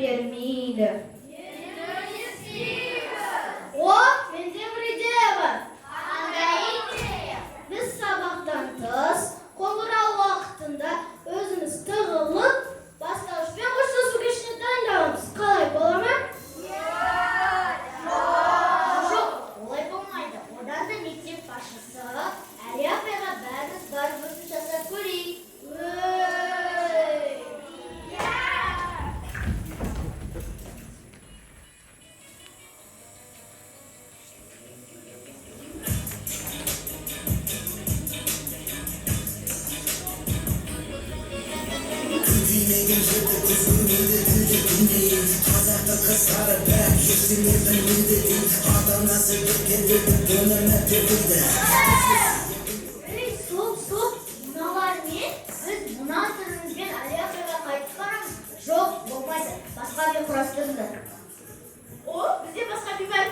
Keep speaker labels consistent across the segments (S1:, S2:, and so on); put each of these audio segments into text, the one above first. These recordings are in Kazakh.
S1: bermeydi. O, menде bir ideya var. Biz sabahtan tez, qo'ng'iroq vaqtida o'zimiz tig'ilib, bastaloshdan qo'shilib geçishni tanlaymiz. Qalay bo'ladimi? Yo'q, olay bo'lmaydi. Odan da mektep boshlig'i Aliya opaga biz bir tashlab ko'ring. Stop. Bunalar ne? Biz bundan sözümüzden Aliya opaga qaytib boramiz. Yo'q, bo'lmaydi. Boshqa bir kurashtirdi. O, bizga boshqa bir var.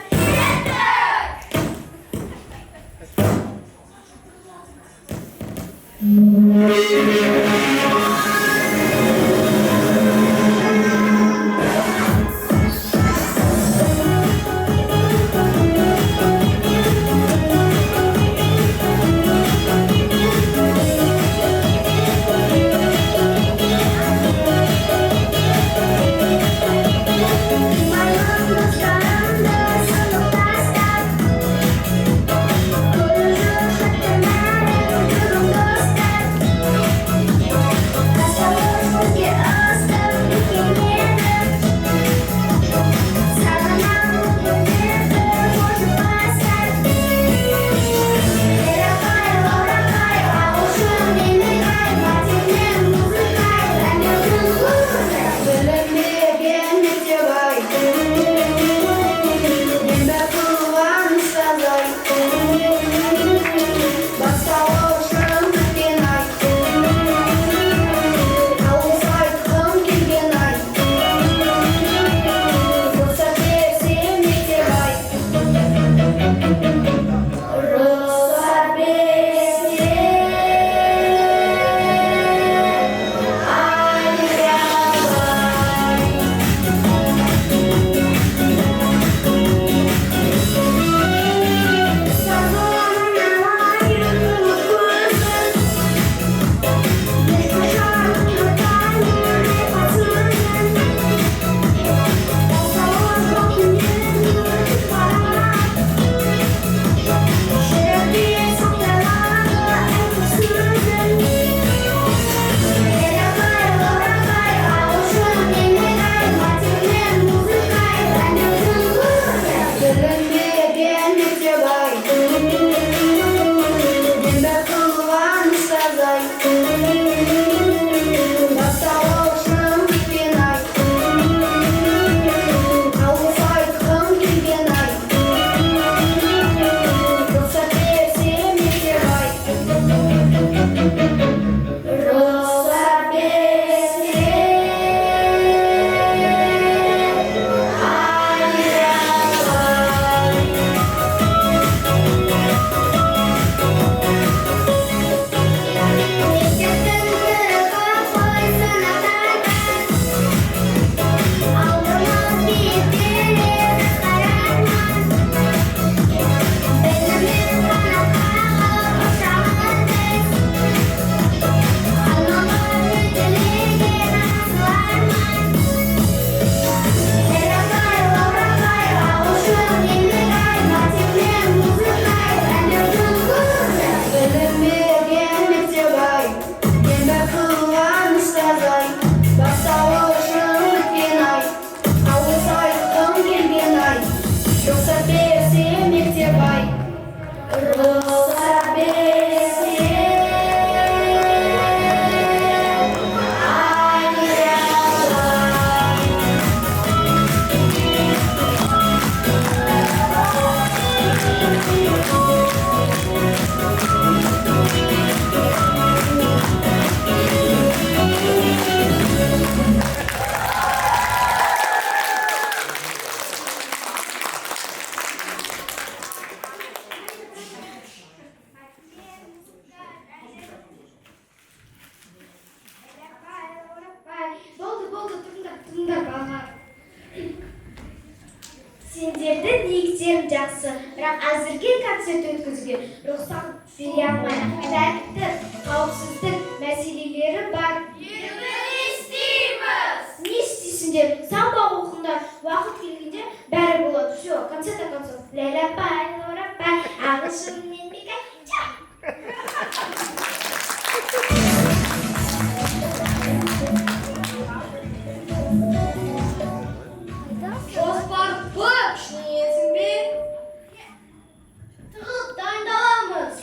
S1: жақсы, бірақ әзірге концерт өткізуге рұқсат бере алмаймын. Тәртіп, қауіпсіздік мәселелері бар.
S2: Енді не істейміз?
S1: Не істейсіңдер? Сабақ оқыңдар. Уақыт келгенде бәрі болады. Все, концерт концерт. Ләләпай, лорапай, ағылшын мен мекача. Жоспар көп, шынайсың бе? Тығып дайындаламыз.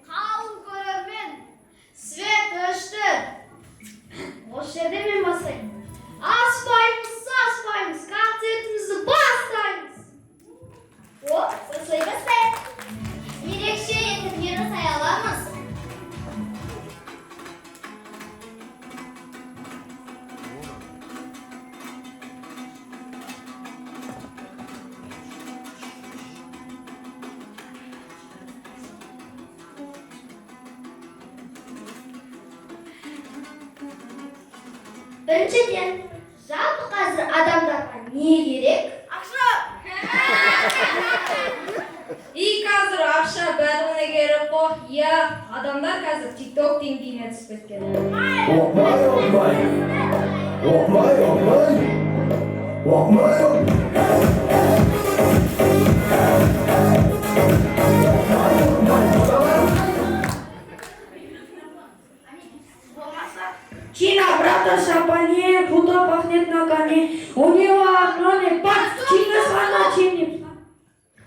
S1: Қалың көрермен, свет өшті. Осы жерде мен бастаймын. Аспаймыз, концертімізді бастаймыз. Осылай бастайық. Ерекше етіп не жасай аламыз? Біріншіден, жалпы қазір адамдарға не керек?
S2: Ақша! Қазір ақша бәріне керек қой. Иә, адамдар қазір TikTok деңгейіне түсіп кеткен.
S3: Чина, брата, шапане, круто пахнет на коне. У него огромный пац, Чина слона чинит.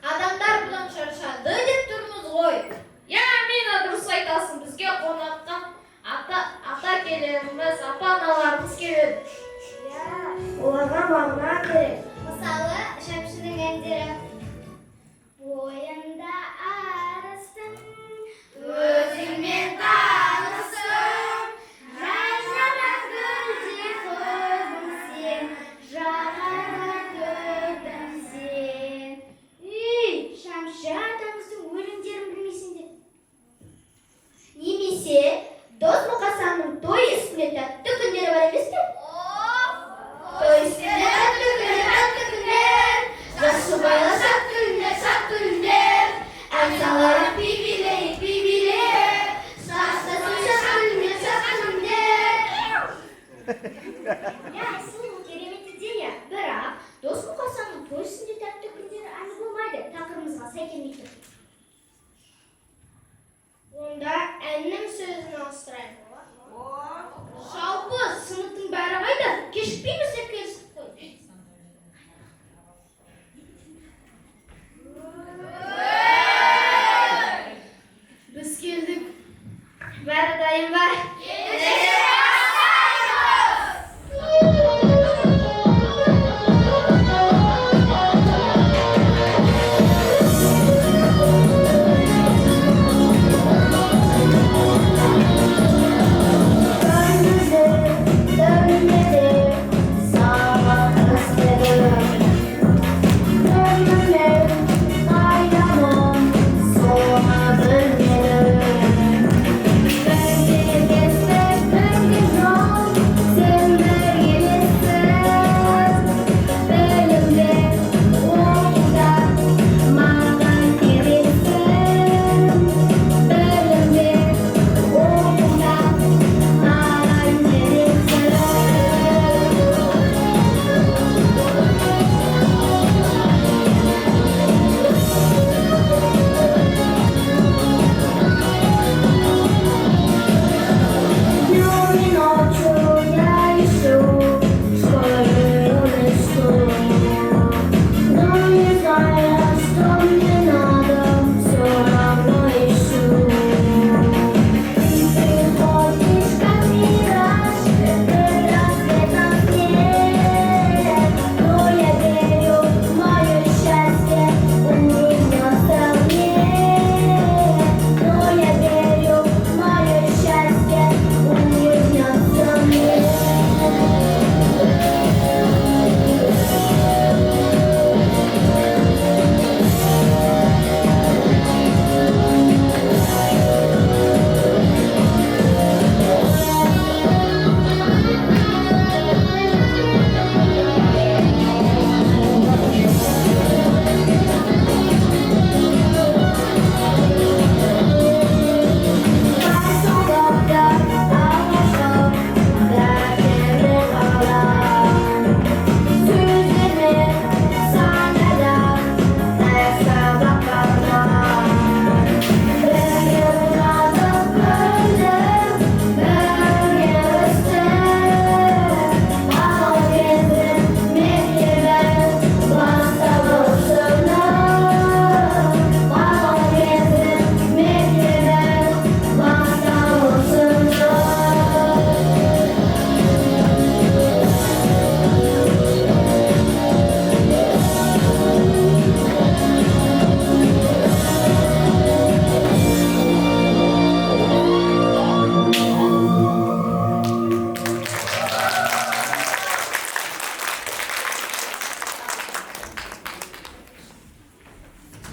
S1: Адамдар бұдан шаршады деп тұрмыз ғой.
S2: Я, мені дұрыс айтасың, бізге қонаққа ата келеріміз, ата-аналарымыз келеді.
S1: Оларға мағына керек. Мысалы, шәмшінің әндері. Бойында арыстың, өзіңмен таныстым. Жайнаған гүлдей қызым сен, жағаға төкті сен. Шәмші атамыздың өлеңдерін білмейсіңдер. Немесе Дос Мұқасанның той үстінде тәтті күндері бар емес пе? Той үстінде тәтті күндер, жас жұбайлар шат күндер, ән салайық би-билейік, шаштасын шат күндер. Сол керемет идея, бірақ Дос Мұқасанның той үстінде тәтті күндері әні болмайды, тақырыбымызға сай келмейді. Онда әннің сөзін ауыстырайық. Жалпы сыныптың бәрі қайда? Кешікпейміз деп келістік қой. Біз келдік. Бәрі дайын ба?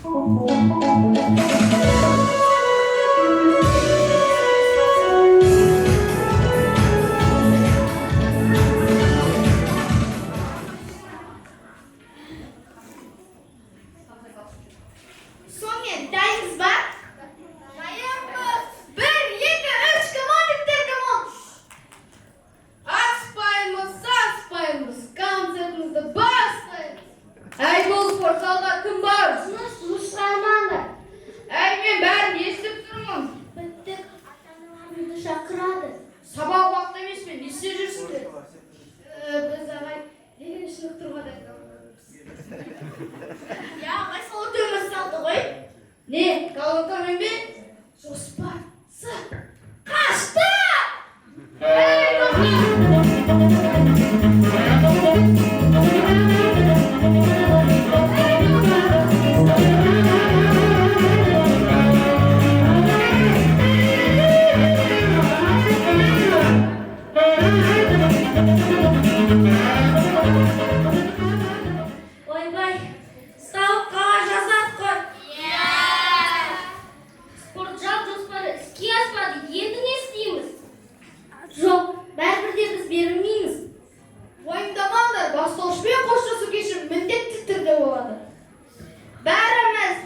S2: Сонымен дайынсыз ба? Дайынбыз. 1, 2, 3, командиктер, команд. Аспаймыз. Концертімізді бастаймыз. Әй, бұл спортзалда кім бар?
S1: Жұмысшылармандар.
S2: Әй, мен бәрін естіп тұрмын.
S1: Біттік ата-аналарымызды шақырады.
S2: Сабақ уақыт емес пе? Не істеп жүрсіңдер? Біз ағай деген шынықтырмады.
S1: Я қайсыл өтеміз салды ғой.
S2: Не, колонкамен бе? Жоспар С. Қашты! Ей,
S1: Ойбай, ставка жасап қой.
S2: спортзал жоспары іске аспады. Енді не істейміз?
S1: Жоқ, бәрібір де біз берілмейміз.
S2: Уайымдамаңдар, бастаушымен қоштасу кеші міндетті түрде болады. Бәріміз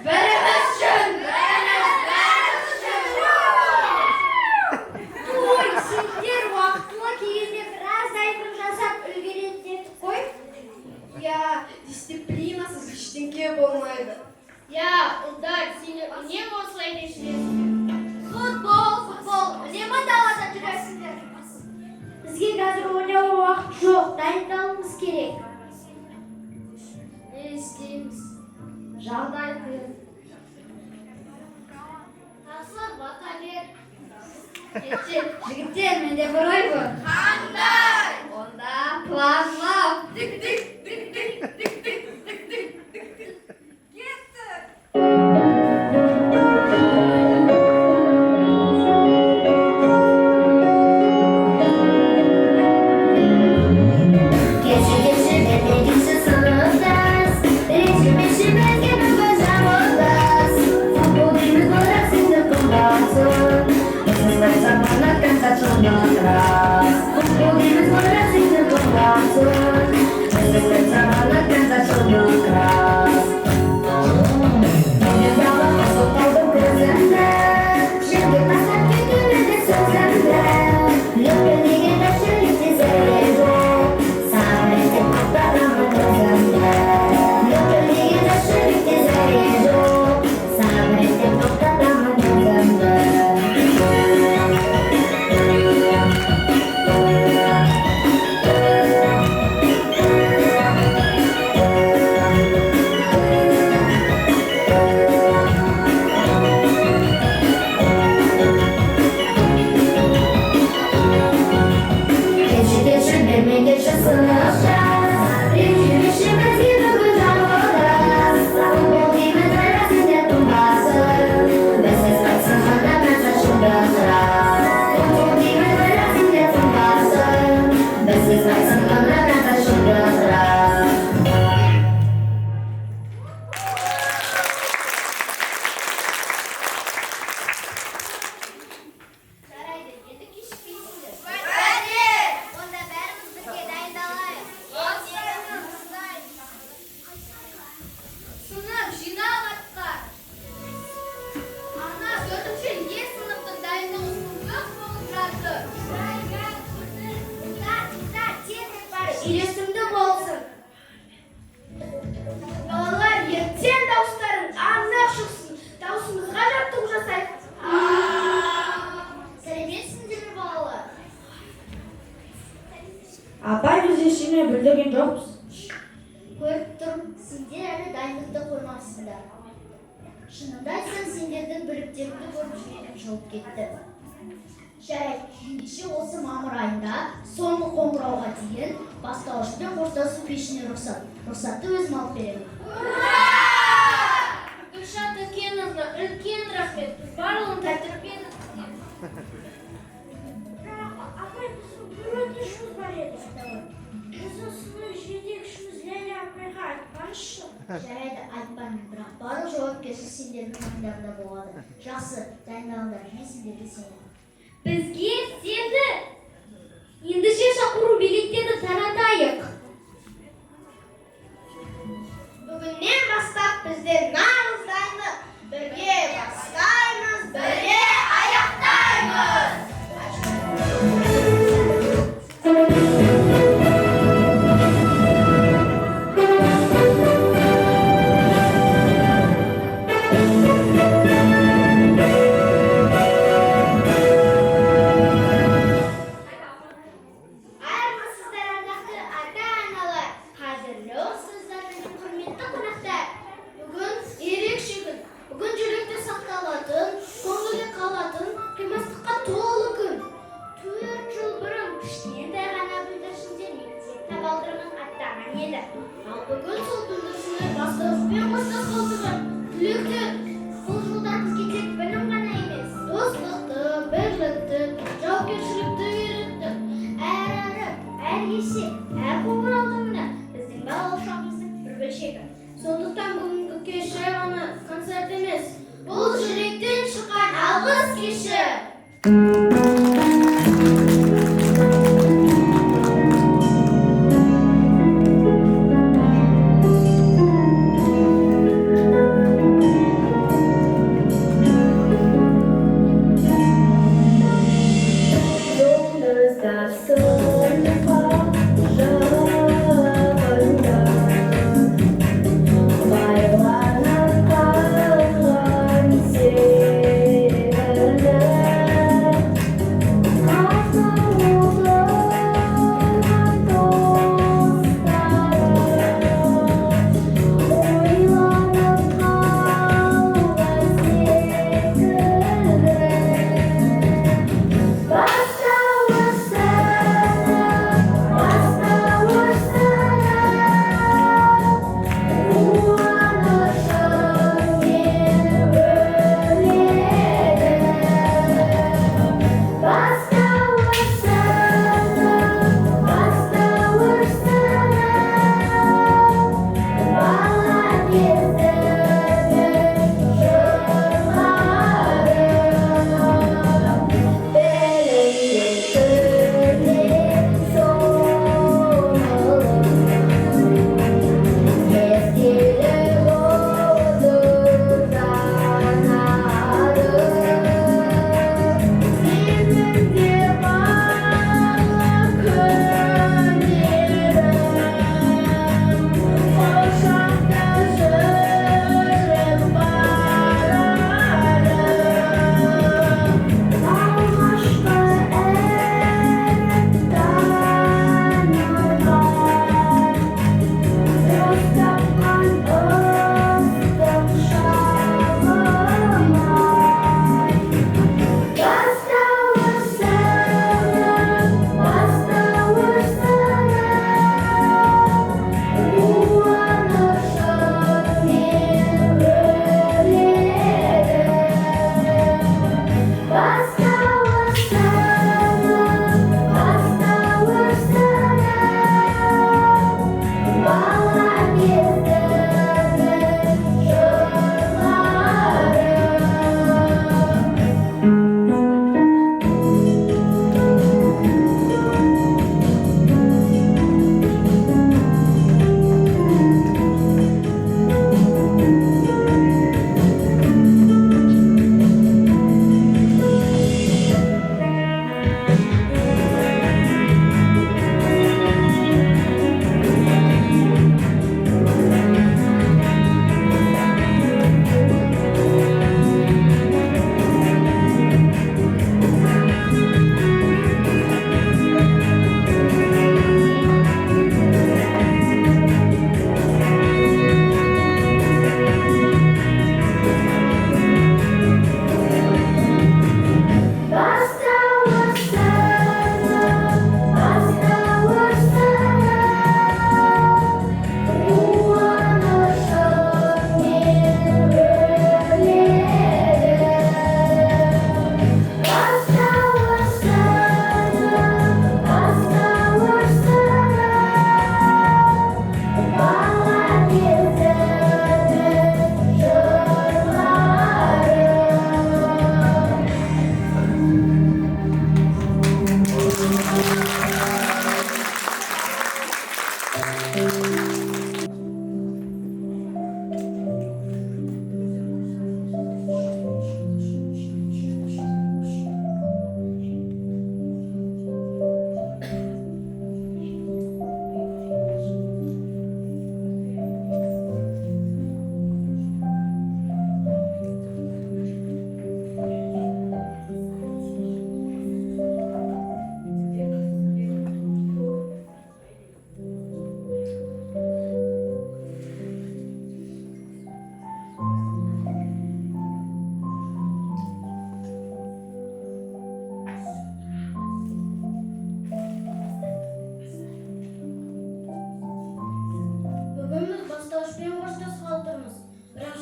S2: үшін!
S1: Ой, сендер уақытылы келгенде біраз айтып жасап үлгереді дедік қой.
S2: Я дисциплинасыз ештеңке болмайды.
S1: Я, ұлдар, сені үнемі осылай кешіресіңдер. Футбол, үнемі далада жүресіңдер. Бізге қазір ойнауға уақыт жоқ, дайындалуымыз керек.
S2: Не істейміз? Жағдай қиын.
S1: Тақсыр, бата бер.
S2: Жігіттер, менде бір ой бар.
S1: Қандай?
S2: Онда план мынау.
S1: Жарайды, енді кешікпейсіңдер. Онда бәріміз бірге дайындалайық.
S2: Сынып, жиналаттар. Ана, 4-ші Е сыныптың дайындығы сынып болып жатыр.
S1: Үйлесімді болсын.
S2: Балалар, ертең дауыстарын анық шықсын. Даусымызға жаттығу жасайық.
S1: Сәлеметсіңдер ме, балалар?
S3: Апай, біз ештеңе білдірген жоқпыз.
S1: Көріп тұрмын, сендер әлі дайындықты қоймапсыңдар. Шынымды айтсам, сендердің біліктеріңді көріп жүрегім жылып кетті. Жарайды, ендеше осы мамыр айында соңғы қоңырауға дейін бастауышпен қоштасу пешіне рұқсатты өзім алып беремін.
S2: Гүлшат Үлкеновна, үлкен рахмет. Біз барлығын тәртіппен
S1: Апай, біздің бір өтінішіміз бар еді. Біздің сынып жетекшіміз Ләйлә апайға айтқаншы. Жарайды, айтпаймын, бірақ барлық жауапкершілік сендердің мойындарыңда болады. Жақсы, дайындалыңдар, мен сендерге сенемін.
S2: Бізге сенді. Ендеше шақыру билеттерді таратайық.
S1: Бүгіннен бастап біздер нағыз дайындық. Бірге бастаймыз, бірге аяқтаймыз. Армысыздар, ардақты ата-аналар, қадірлі ұстаздар мен құрметті қонақтар. Бүгін ерекше күн. Бүгін жүректе сақталатын, көңілде қалатын, қимастыққа толы күн. 4 жыл бұрын кішкентай ғана бүлдіршіндер мектеп табалдырығын аттаған еді. Ал бүгін сол бүлдіршіндер бастауышпен қоштасқан түлекті бұл жолда бізге тек білім ғана емес, достықты, бірлікті, жауапкершілікті үйретті. Әр есе, әр қоңыраудың үні біздің балалық шағымыздың бір бөлшегі. Сондықтан бүгінгі кеші ғана концерт емес, бұл жүректен шыққан алғыс кеші.
S3: Yolunuzda sınıfa jağında Baylanan kalan sevgiler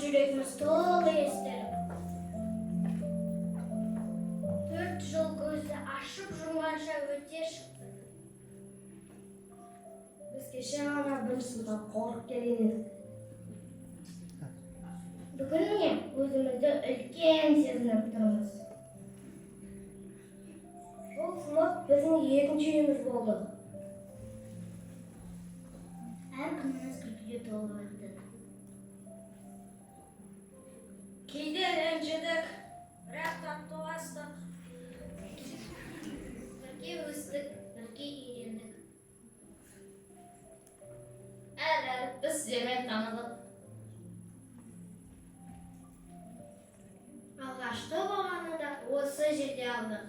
S1: yüreğimiz to'la estirib. 4 yil ko'zni ochib yurgancha o'tib chiqdi.
S3: Biz kecha mana bir suvdan qo'rqib kelgan edik.
S1: Bugun o'zimizni ulkan sezinib turamiz.
S3: Bu flot bizning 7-chi uyimiz bo'ldi.
S1: Her kunimiz kulguga to'lib o'tdi.
S2: Кейде ренжідік, бірақ татуластық.
S1: Birga o'sdik, birga үйрендік.
S2: Әрі біз демен таныдық.
S1: Алғашқы бағаны да осы жерде алдық.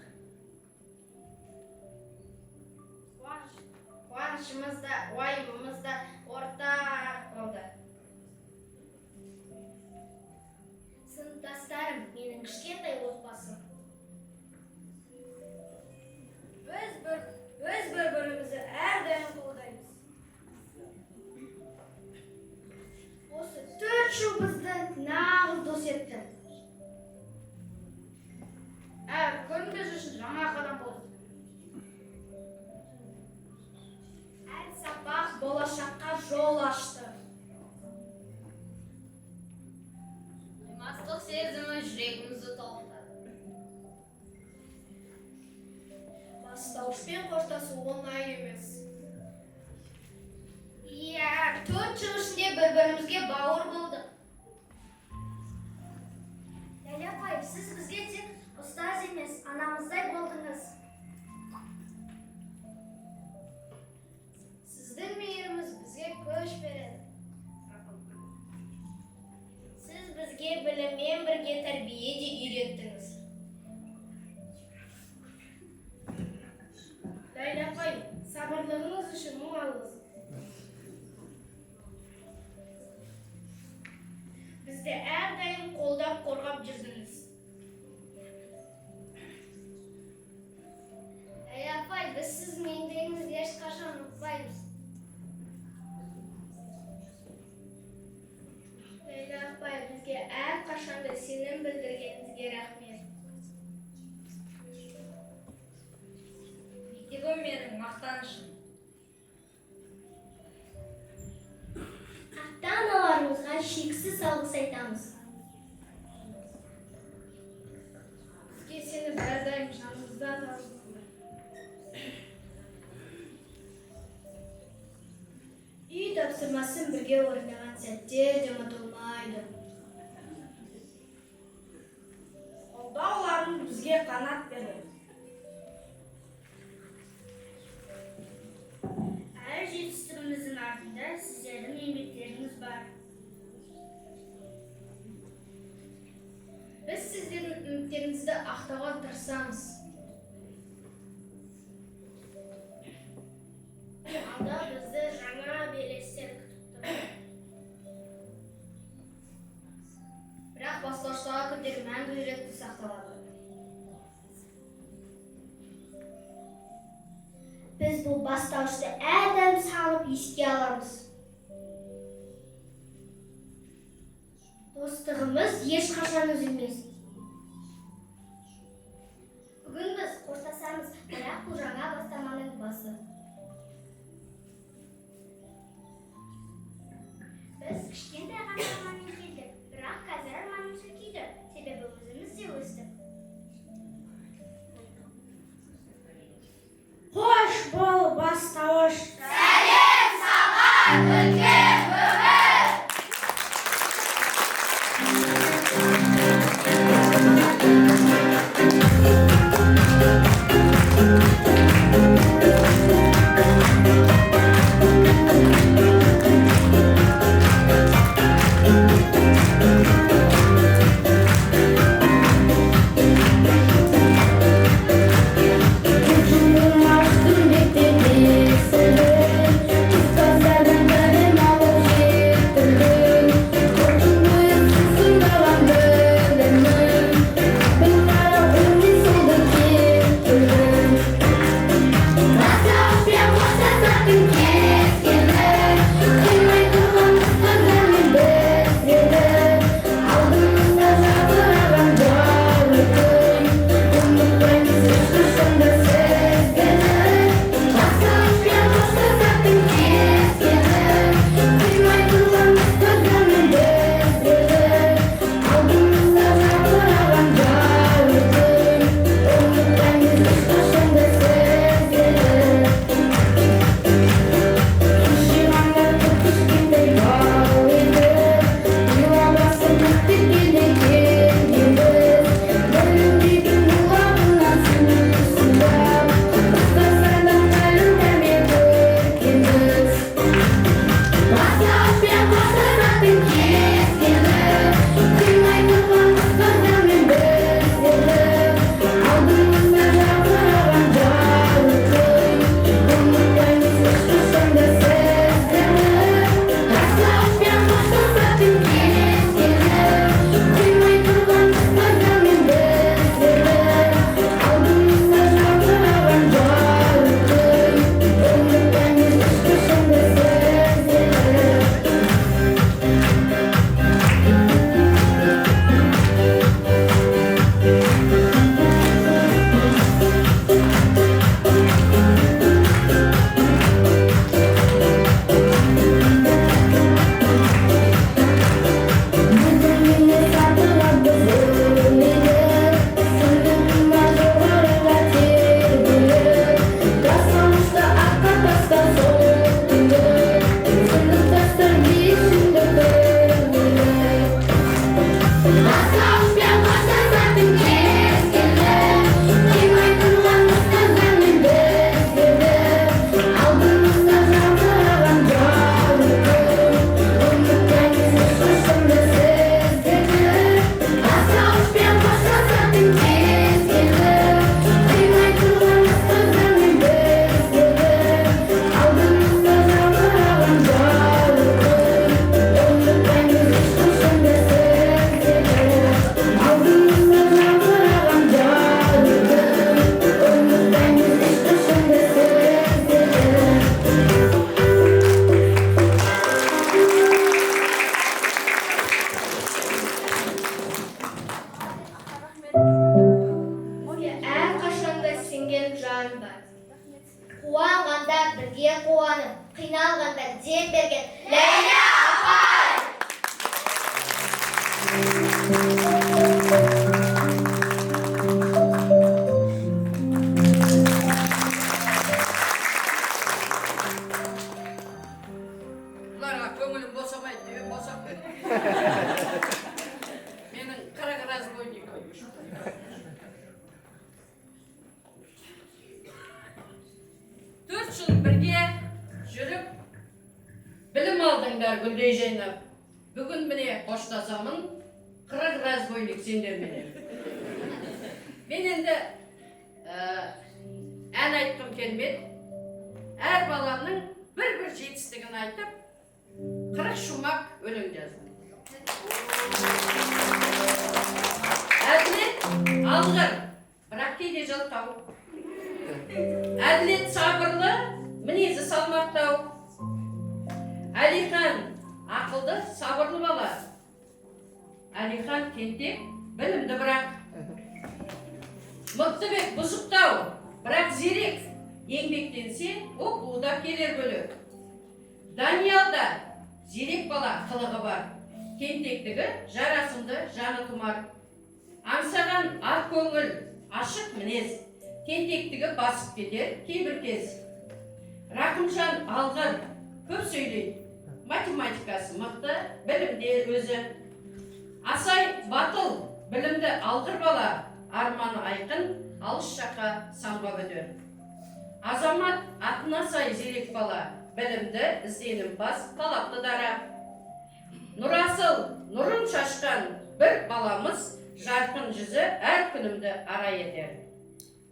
S2: Қуанышымыз да, уайымымыз да ортақ болды.
S1: Сыныптастарым, менің кішкентай отбасым.
S2: Біз бір-бірімізді әрдайым қолдаймыз.
S1: Осы 4 жыл бізді нағыз дос етті.
S2: Әр күн біз үшін жаңа қадам болды. Әр сабақ болашаққа жол ашты. Қимастық сезімі жүрегімізді толықтырды. Бастауышпен қоштасу оңай емес. Иә, 4 жыл ішінде бір-бірімізге бауыр болдық.
S1: Ләйлә апай, сіз бізге тек ұстаз емес, анамыздай болдыңыз.
S2: Сіздің мейіріміз бізге көш береді. Сіз бізге біліммен бірге тәрбие де үйреттіңіз. Ләйлә апай, сабырлығыңыз үшін мың алғыс. Бізді әрдайым қолдап қорғап жүрдіңіз.
S1: Ләйлә апай, біз сіздің еңбегіңізді ешқашан ұмытпаймыз.
S2: Ләйлә апай, бізге әрқашанда сенім білдіргеніңізге рахмет. Мектебім менің мақтанышым.
S1: Ата-аналарымызға шексіз алғыс айтамыз.
S2: Бізге сеніп әрдайым жанымызда тұрасыз.
S1: Үй тапсырмасын бірге орындаған сәттер де ұмытылмайды.
S2: Қолдауларың бізге қанат берді.
S1: Әр жетістігіміздің артында сіздердің еңбектеріңіз бар.
S2: Біз сіздердің үміттеріңізді ақтауға тырысамыз.
S1: Алда бізді жаңа белестер күтіп тұр.
S2: Бірақ бастауыштағы күндер мәңгі жүректе сақталады.
S1: Біз бұл бастауышты әрдайым салып еске аламыз. Достығымыз ешқашан үзілмес. Бүгін біз қоштасамыз, бірақ бұл жаңа бастаманың басы. Біз кішкентай ғана арманмен келдік, бірақ қазір арманымыз үлкейді, себебі өзіміз де өстік.
S3: Xo'sh, bo'l бастауыш.
S2: Сәлем, сабақ, үлкен өмір!
S3: Аса-сан бастасатын кез келді Демай тұрған ұстаздармен біз келді Алдымызда жалтыраған жауы Үміттен ешқашанда сіздерді Аса-сан бастасатын кез келді Демай тұрған ұстаздармен біз келді Алдымызда жалтыраған жауы Үміттен ешқашанда
S2: әрқашанда сенген жан бар.
S1: Қуанғанда бірге қуанып, қиналғанда дем берген Ләйлә апай!
S4: Бұларға көңілім босамайды деп босап менің қырық разбойникім. 4 жыл бірге жүріп, білім алдыңдар гүлдей жайнап. Бүгін міне қоштасамын, 40 разбойник сендерменен. Мен енді ән айтқым келмеді. Әр баламның бір жетістігін айтып, 40 шумақ өлең жаздым. Әділет алғыр, бірақ кейде жалқау. Әділет сабырлы, мінезі салмақтау. Әлихан ақылды, сабырлы бала. Әлихан тентек, білімді бірақ. Мықтыбек бұзықтау, бірақ зерек. Еңбектенсе, оқуда келер бөлек. Даниялда зерек бала қылығы бар. Тентектігі жарасымды жаны тұмар. Аңсаған ақ көңіл, ашық мінез. Тентектігі басып кетер кейбір кез. Рақымжан алғыр, көп сөйлейді. Математикасы мықты, білімде өзі. Асай батыл, білімді алғыр бала. Арманы айқын, алыс жаққа самға бөдер. Азамат атына сай зерек бала. Білімді ізденім бас, талапты дара. Нұрасыл, нұрын шашқан бір баламыз. Жарқын жүзі әр күнімді ара етер.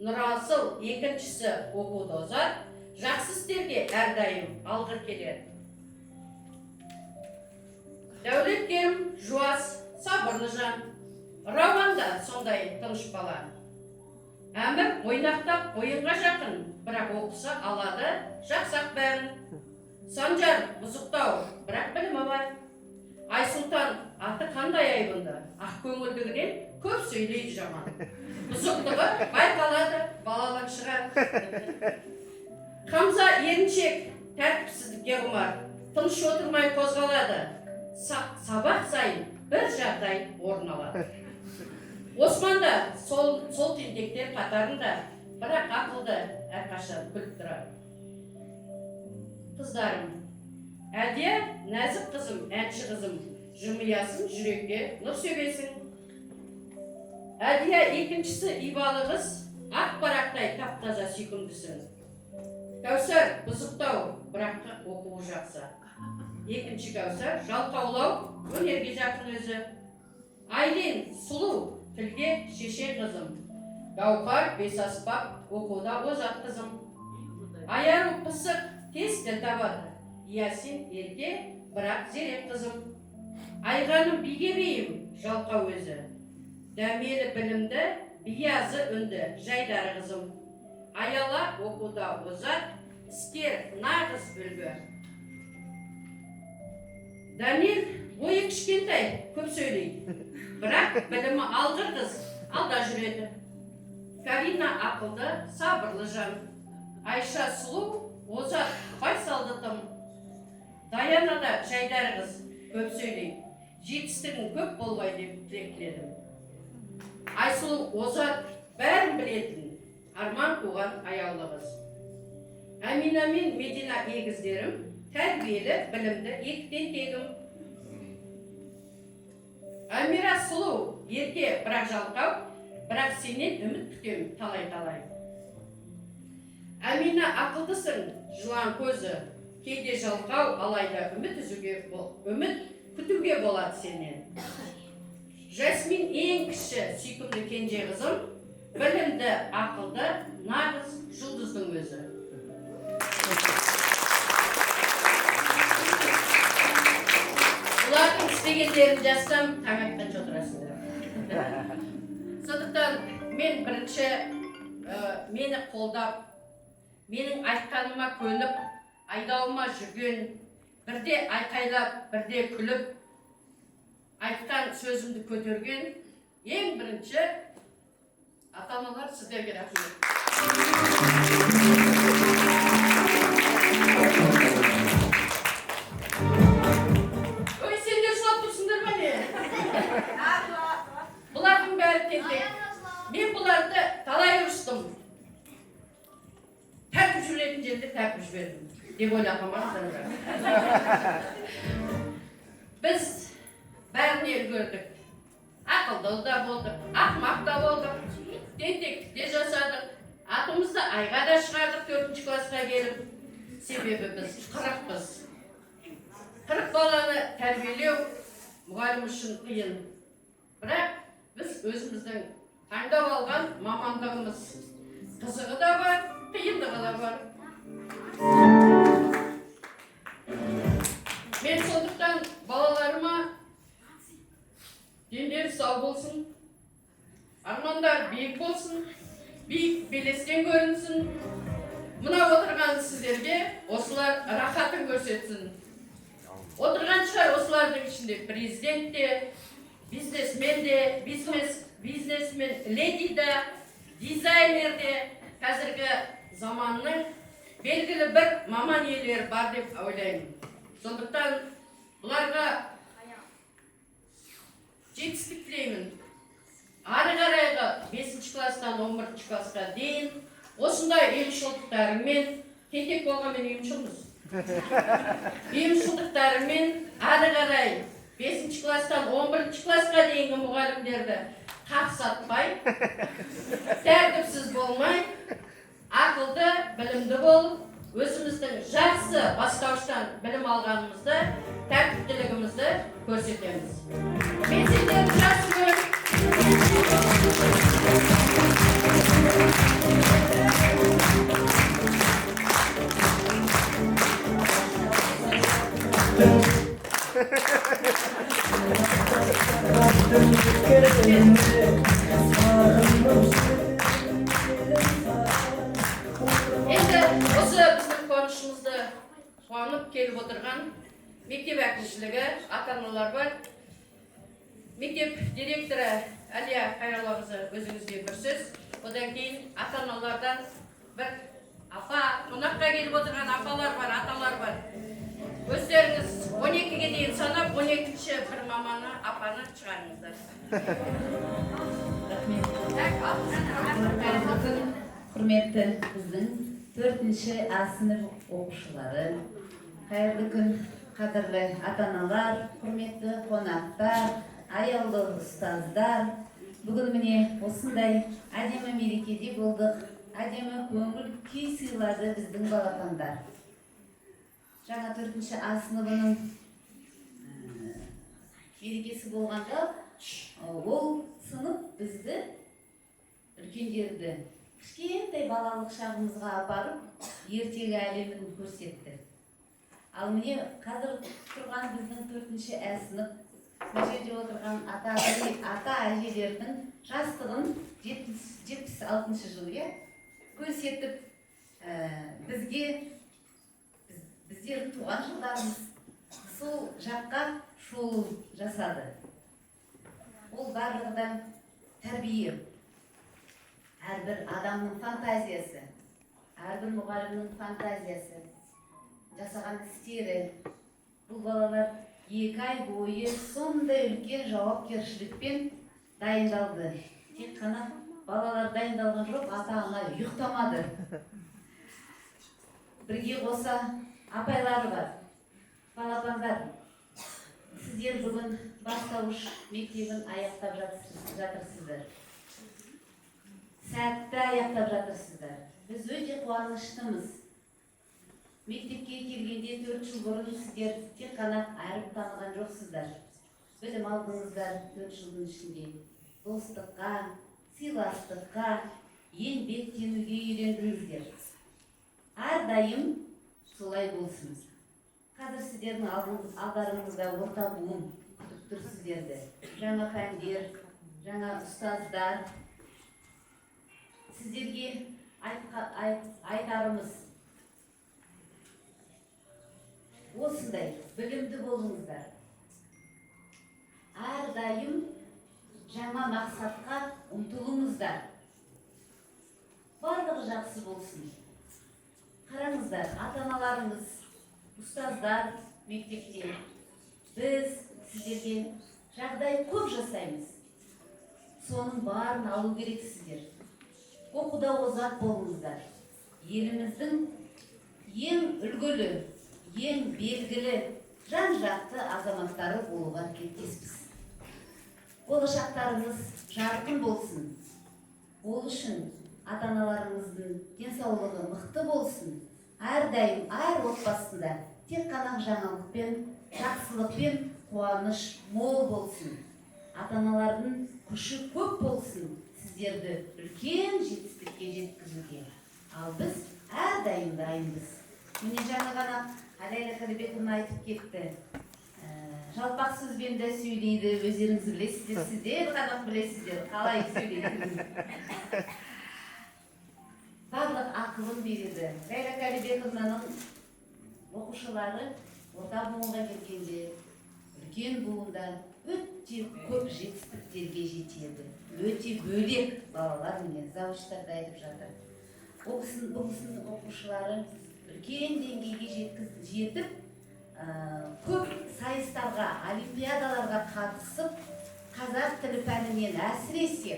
S4: Нұрасыл екіншісі оқуды озар. Жақсы істерге әрдайым алғыр келер. Дәулеткерім жуас, сабырлы жан. Рауанда сондай тыныш бала. Әмір ойнақтап ойынға жақын, бірақ оқыса алады жақсақ бәрін. Санжар бұзықтау, бірақ білімі бар. Айсұлтан аты қандай айбынды, ақ көңілдігінен көп сөйлейді жаман. Бұзықтығы байқалады, балалық шығар. Хамза еріншек, тәртіпсіздікке құмар, тыныш отырмай қозғалады. Сабақ сайын бір жағдай орын алады. Османда сол тентектер қатарында, бірақ ақылды әрқашан күліп тұрады. Қыздарым, Әдия нәзік қызым, әнші қызым, жымиясын жүрекке нұр сөбесін. Әдия екіншісі ибалы қыз, ақ барақтай тап-таза сүйкімдісін. Кәусар бұзықтау, бірақ оқуы жақсы. Екінші Кәусар жалқаулау, өнерге жақын өзі. Айлен сұлу, тілге шешен қызым. Гаухар бесаспап, оқуда озат қызым. Аяру пысық, тез тіл табады. Ясин ерке, бірақ зерек қызым. Айғаным биге бейім, жалқау өзі. Дәмелі білімді, биязы үнді, жайдары қызым. Аяла оқуда озат, істер нағыз үлгі. Данил бойы кішкентай, көп сөйлейді. Бірақ білімі алғыр қыз, алда жүреді. Карина ақылды, сабырлы жан. Айша сұлу, озат, байсалды тым. Даянада жайдары қыз, көп сөйлейді. Жетістігін көп болмай деп тілектіледім. Айсұлу озат, бәрін білетін, арман қуған аяулы қыз. Әмина мен Медина егіздерім, тәрбиелі, білімді, ектен тегім. Амира сұлу, ерке, бірақ жалқау, бірақ сенен үміт күтемін талай-талай. Амина ақылдысың, жылан көзі, кейде жалқау, алайда үміт күтуге болады сенен. Жасмин ең кіші, сүйкімді кенже қызым, білімді, ақылды, нағыз жұлдыздың өзі. Бұлардың істегендерін жазсам, таң атқанша отырасыңдар. Сондықтан мен бірінші мені қолдап, менің айтқаныма көніп, айдауыма жүрген, бірде айқайлап, бірде күліп, айтқан сөзімді көтерген ең бірінші ата-аналар сіздерге рахмет. Ой, сендер жылап тұрсыңдар ма не? Бұлардың бәрі тентек. Мен бұларды талай ұрыстым. Тәртіп жүретін жерде тәртіп жібердім деп ойлағанмын. Біз бәріне үлгердік. Ақылды да болдық, ақымақ та болдық, тентектік те жасадық. Атымызды айға да шығардық 4-ші классқа келіп. Себебі біз 40-пыз. 40 баланы тәрбиелеу мұғалім үшін қиын. Бірақ біз өзіміздің таңдап алған мамандығымыз қызығы да бар, қиындығы да бар. Мен сондықтан балаларыма дендері сау болсын, армандар биік болсын, биік белестен көрінсін. Мына отырған сіздерге осылар рахатын көрсетсін. Отырған шығар осылардың ішінде президент те, бизнесмен де, бизнесмен леди де, дизайнер де, қазіргі заманның белгілі бір маман иелері бар деп ойлаймын. Сондықтан бұларға жетістік тілеймін. Ары қарайғы 5-ші класстан 11-ші классқа дейін осындай ұйымшылдықтарымен, тентек болғанмен ұйымшылмыз. Ұйымшылдықтарымен ары қарай 5-ші класстан 11-ші классқа дейінгі мұғалімдерді қақсатпай, тәртіпсіз болмай, ақылды, білімді болып, өзіміздің жақсы бастауыштан білім алғанымызды, тәртіптілігімізді көрсетеміз. Мен сендерді жақсы көріп, енді осы біздің қуанышымызды қуанып келіп отырған мектеп әкімшілігі, ата-аналар бар. Мектеп директоры Әлия Қайралықызы өзіңізге бір сөз. Одан кейін ата-аналардан бір апа, қонаққа келіп отырған апалар бар, аталар бар. Өздеріңіз 12-ге дейін санап, 12-ші бір маманы, апаны шығарыңыздар.
S5: Құрметті біздің 4-ші А сынып оқушылары, қайырлы күн, қадірлі ата-аналар, құрметті қонақтар, аяулы ұстаздар. Бүгін міне осындай әдемі мерекеде болдық, әдемі көңіл күй сыйлады біздің балапандар. Жаңа 4-ші А сыныбының мерекесі болғанда, ол сынып бізді үлкендерді кішкентай балалық шағымызға апарып, ертегі әлемін көрсетті. Ал міне қазір тұрған біздің 4-ші А сынып, бұл жерде отырған ата әжелердің жастығын 76-шы жылы көрсетіп, біздер туған жылдарымыз сол жаққа шолу жасады. Ол барлығы тәрбие. Әрбір адамның фантазиясы, әрбір мұғалімнің фантазиясы, жасаған істері. Бұл балалар 2 ай бойы сондай үлкен жауапкершілікпен дайындалды. Тек қана балалар дайындалған жоқ, ата-ана ұйықтамады. Бірге қоса апайлары бар, балапандар. Сіздер бүгін бастауыш мектебін аяқтап жатырсыздар. Сәтті аяқтап жатырсыздар. Біз өте қуаныштымыз. Мектепке келгенде 4 жыл бұрын сіздер тек қана әріп таныған жоқсыздар. Білім алдыңыздар 4 жылдың ішінде. Достыққа, сыйластыққа, еңбектенуге үйрендіңіздер. Әрдайым солай болсын. Қазір сіздердің алдарыңызда орта буын күтіп тұр сіздерді. Жаңа пәндер, жаңа ұстаздар. Сіздерге айтарымыз осындай білімді болыңыздар. Әрдайым жаңа мақсатқа ұмтылыңыздар. Барлығы жақсы болсын. Қараңыздар, ата-аналарыңыз, ұстаздар мектепте. Біз сіздерге жағдай көп жасаймыз. Соның барын алу керексіздер. Оқуда озат болыңыздар. Еліміздің ең үлгілі, ең белгілі, жан-жақты азаматтары болуға тілектеспіз. Болашақтарыңыз жарқын болсын. Ол үшін ата-аналарыңыздың денсаулығы мықты болсын. Әрдайым әр отбасында тек қана жаңалықпен, жақсылықпен қуаныш мол болсын. Ата-аналардың күші көп болсын. Сіздерді үлкен жетістікке жеткізуге. Ал біз әрдайым дайынбыз. Міне жаңа ғана Ләйлә Қалибековна айтып кетті. Жалпақ сөзбен де сөйлейді, өздеріңіз білесіздер, сіздер ғана білесіздер, қалай сөйлейтінін. Барлық ақылын береді. Ләйлә Қалибековнаның оқушылары орта буынға келгенде, үлкен буында өте көп жетістіктерге жетеді. Өте бөлек балалар міне завуштарда айтып жатыр. Бұл кісінің оқушылары үлкен деңгейге жетіп, көп сайыстарға, олимпиадаларға қатысып, қазақ тілі пәнінен әсіресе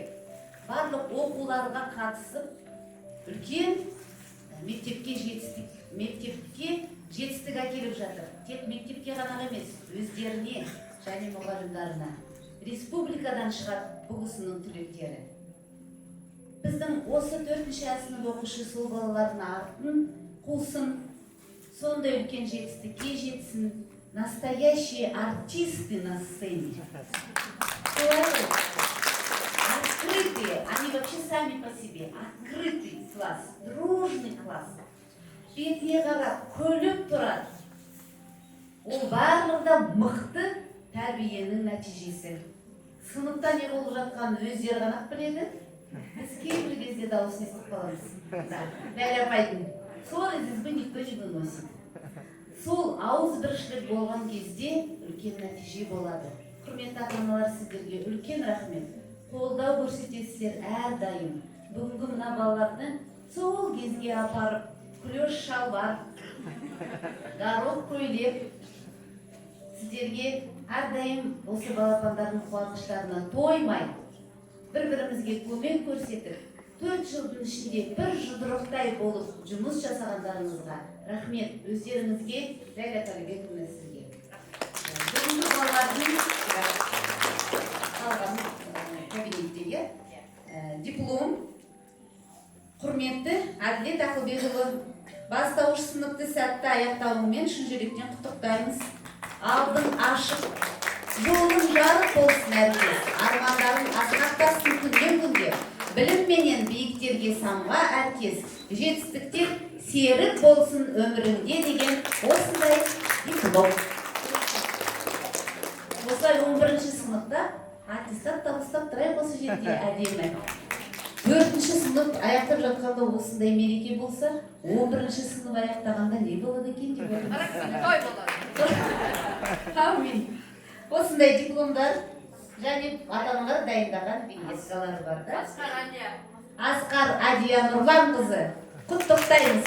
S5: барлық оқуларға қатысып, үлкен мектепке жетістік әкеліп жатыр. Тек мектепке ғана емес, өздеріне және мұғалімдарына. Республикадан шығады бұл кісінің түлектері. Біздің осы 4-ші сынып оқушы сол балалардың артын қусын, сондай үлкен жетістікке жетсін, настоящие артисты на сцене. Открытые, они вообще сами по себе, открытый класс, дружный класс. Бетіне қарап, күліп тұрады. Ол барлығында мықты тәрбиенің нәтижесі. Сыныпта не болып жатқан өздері ғана біледі. Біз кейбір кезде дауыс естіп қаламыз. Ләйлә апайдың. Сол избы никто не выносит. Сол ауызбіршілік болған кезде үлкен нәтиже болады. Құрметті ата-аналар, сіздерге үлкен рахмет. Қолдау көрсетесіздер әрдайым. Бүгінгі мына балаларды сол кезге апарып, күлеш шалбар, горох көйлек, сіздерге әрдайым осы балапандардың қуаныштарына тоймай, бір-бірімізге көмек көрсетіп, 4 жылдың ішінде бір жұдырықтай болып жұмыс жасағандарыңызға рахмет. Өздеріңізге, Ләйлә Қалибековна, сізге. Бүгінгі балалардың қалған кабинеттегі диплом. Құрметті Әділет Ақылбекұлы, бастауыш сыныпты сәтті аяқтауымен шын жүректен құттықтаймыз. Алдың ашық, жолың жарық болсын әркез. Армандарың асқақтасын күннен күнге. Білім менен биіктерге самға әркез. Жетістіктер серік болсын өміріңде деген осындай диплом. Осылай 11-ші сыныпта аттестат табыстап тұрайық осы жерде әдемі. 4-ші сынып аяқтап жатқанда осындай мереке болса, 11-ші сынып аяқтағанда не болады екен деп отырмыз. Амин. Осындай дипломдар және ата-аналар дайындаған бейнескалары бар да. Асқар Адия Нұрланқызы, құттықтаймыз.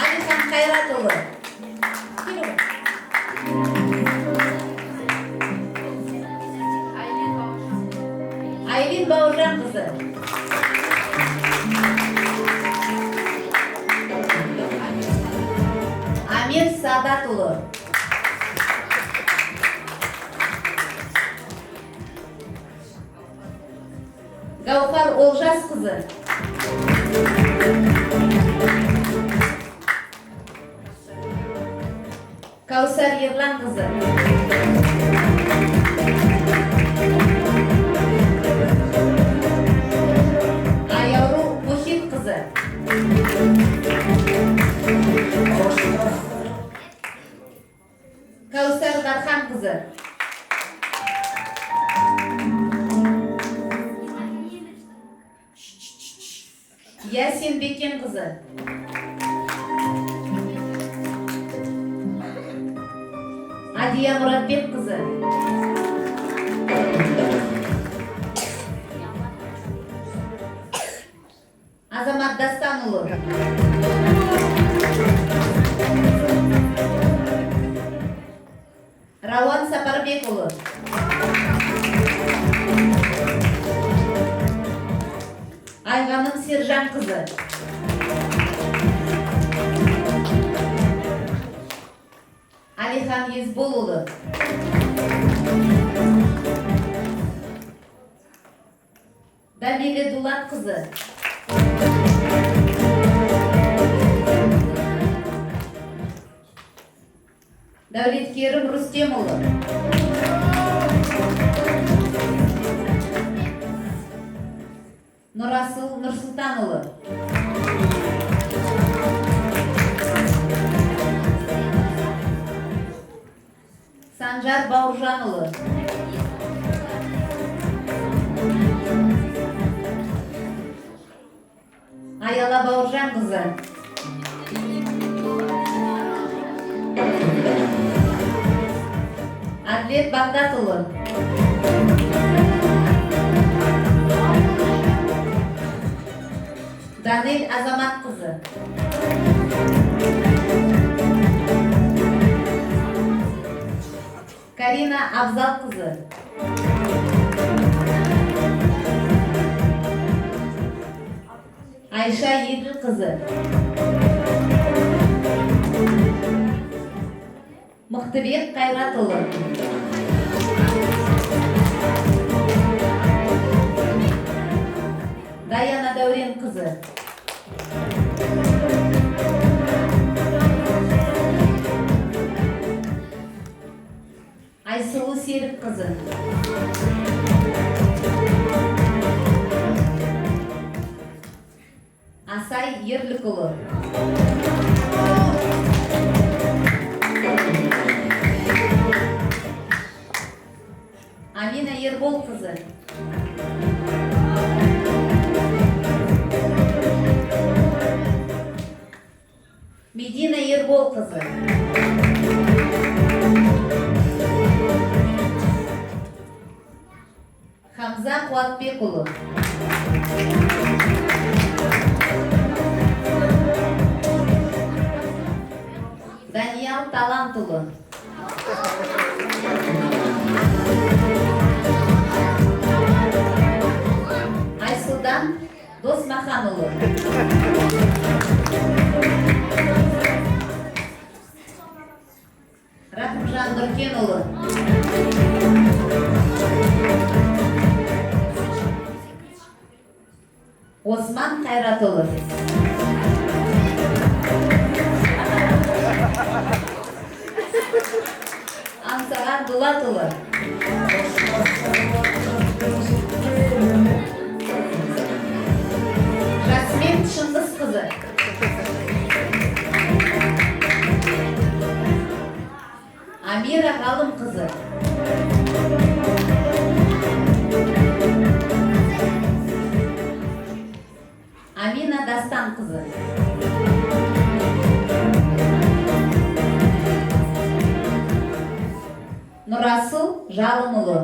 S5: Алихан Қайратұлы. Айлин Бауыржанқызы. Гаухар Олжасқызы. Каусар Ерланқызы. Аяуру Мухитқызы. Каусар Дарханқызы. Ясин Бекенқызы. Адия Мұратбекқызы. Азамат Дастанұлы. Рауан Сапарбекұлы. Айғаным Сержанқызы. Алихан Езболұлы. Дамеле Дулатқызы. Дәулеткерім Рустемұлы. Нұрасыл Нұрсұлтанұлы. Санжар Бауыржанұлы. Аяла Бауыржанқызы. Адлет Багдатұлы. Данель Азаматқызы. Карина Абзалқызы. Айша Еділқызы. Мықтыбек Қайратұлы. Даяна Дәуренқызы. Айсұлу Серікқызы. Асай Ерлікұлы. Амина Ерболқызы. Медина Ерболқызы. Хамза Қуатбекұлы. Даниял Талантұлы. Айсұлдан Досмаханұлы. Рахымжан Нұркенұлы. Осман Қайратұлы. Аңсаған Дулатұлы. Жасмен Шыңғысқызы. Амира Ғалымқызы. Амина Дастанқызы. Нұрасыл Жалымұлы.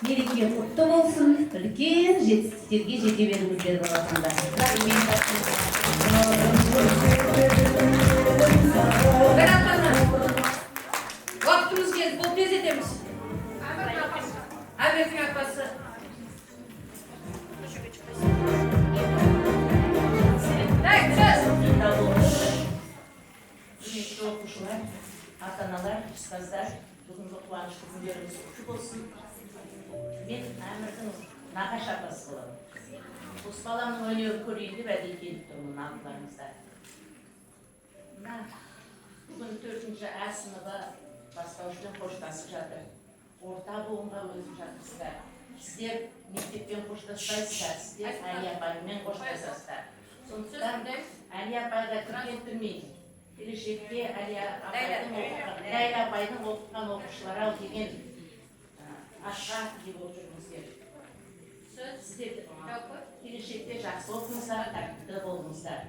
S5: Мереке құтты болсын, үлкен жетістіктерге жете беріңіздер боласыңдар.
S4: Bir atlanın. Vaktimiz geldi. Bol tez edemiz. Ahmet'in akbası.
S5: Okuşlar, ata-analar ұстаздар, бүгінгі қуанышты күндеріңіз құтты болсын. Мен Әмірдің нағашы апасы боламын. Осы баламның өнерін көрейін деп әдейі келіп тұрмын алдыларыңызда. Мына бүгін 4-ші А сыныбы бастауышпен қоштасып жатыр. Орта буынға өтіп жатырсыздар. Сіздер мектеппен қоштаспайсыздар, сіздер Әли апаймен қоштасасыздар. Сондықтан Әли апайға кіргендірмейді. Келешекте Ләйла апайдың оқыған оқушылары деген ашқа деп отырыңыздар. Сіздер келешекте жақсы оқыңыздар, тәртіпті болыңыздар.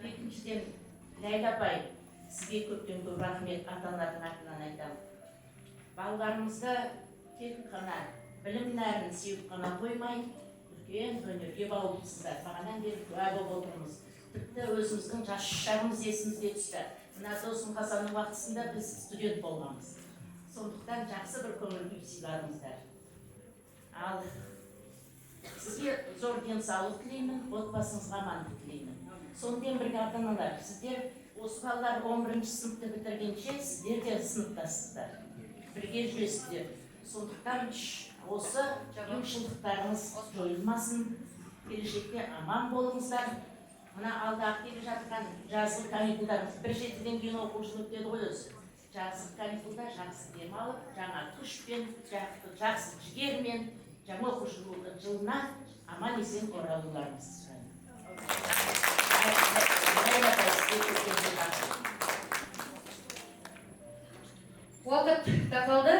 S5: Екіншіден, Ләйла апай, сізге көптен көп рахмет ата-аналардың атынан айтамын. Балаларымызды тек қана білім нәрін сеуіп қана қоймай, үлкен өнерге баулыпсыздар. Бағанан бері куә болып отырмыз. Тіпті өзіміздің жас шағымыз есімізге түсті. Мына Досым Хасанның уақытысында біз студент болғанбыз. Сондықтан жақсы бір көңіл күй сыйладыңыздар. Ал сізге зор денсаулық тілеймін, отбасыңызға амандық тілеймін. Сонымен бірге ата-аналар, сіздер осы балалар 11-ші сыныпты бітіргенше сіздер де сыныптасыздар. Бірге жүресіздер. Сондықтан осы ұйымшылдықтарыңыз жойылмасын, келешекте аман болыңыздар. Мына алдағы келе жатқан жазғы каникулдарымыз 1-7-ден кейін оқушылық деді ғой өзі. Жазғы каникулда жақсы демалып, жаңа күшпен, жақсы жігермен, жаңа оқу жылына аман есен оралуларыңызды сұраймын.
S4: Уақыт тақалды.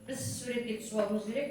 S4: Біз суретке түсіп алуымыз керек.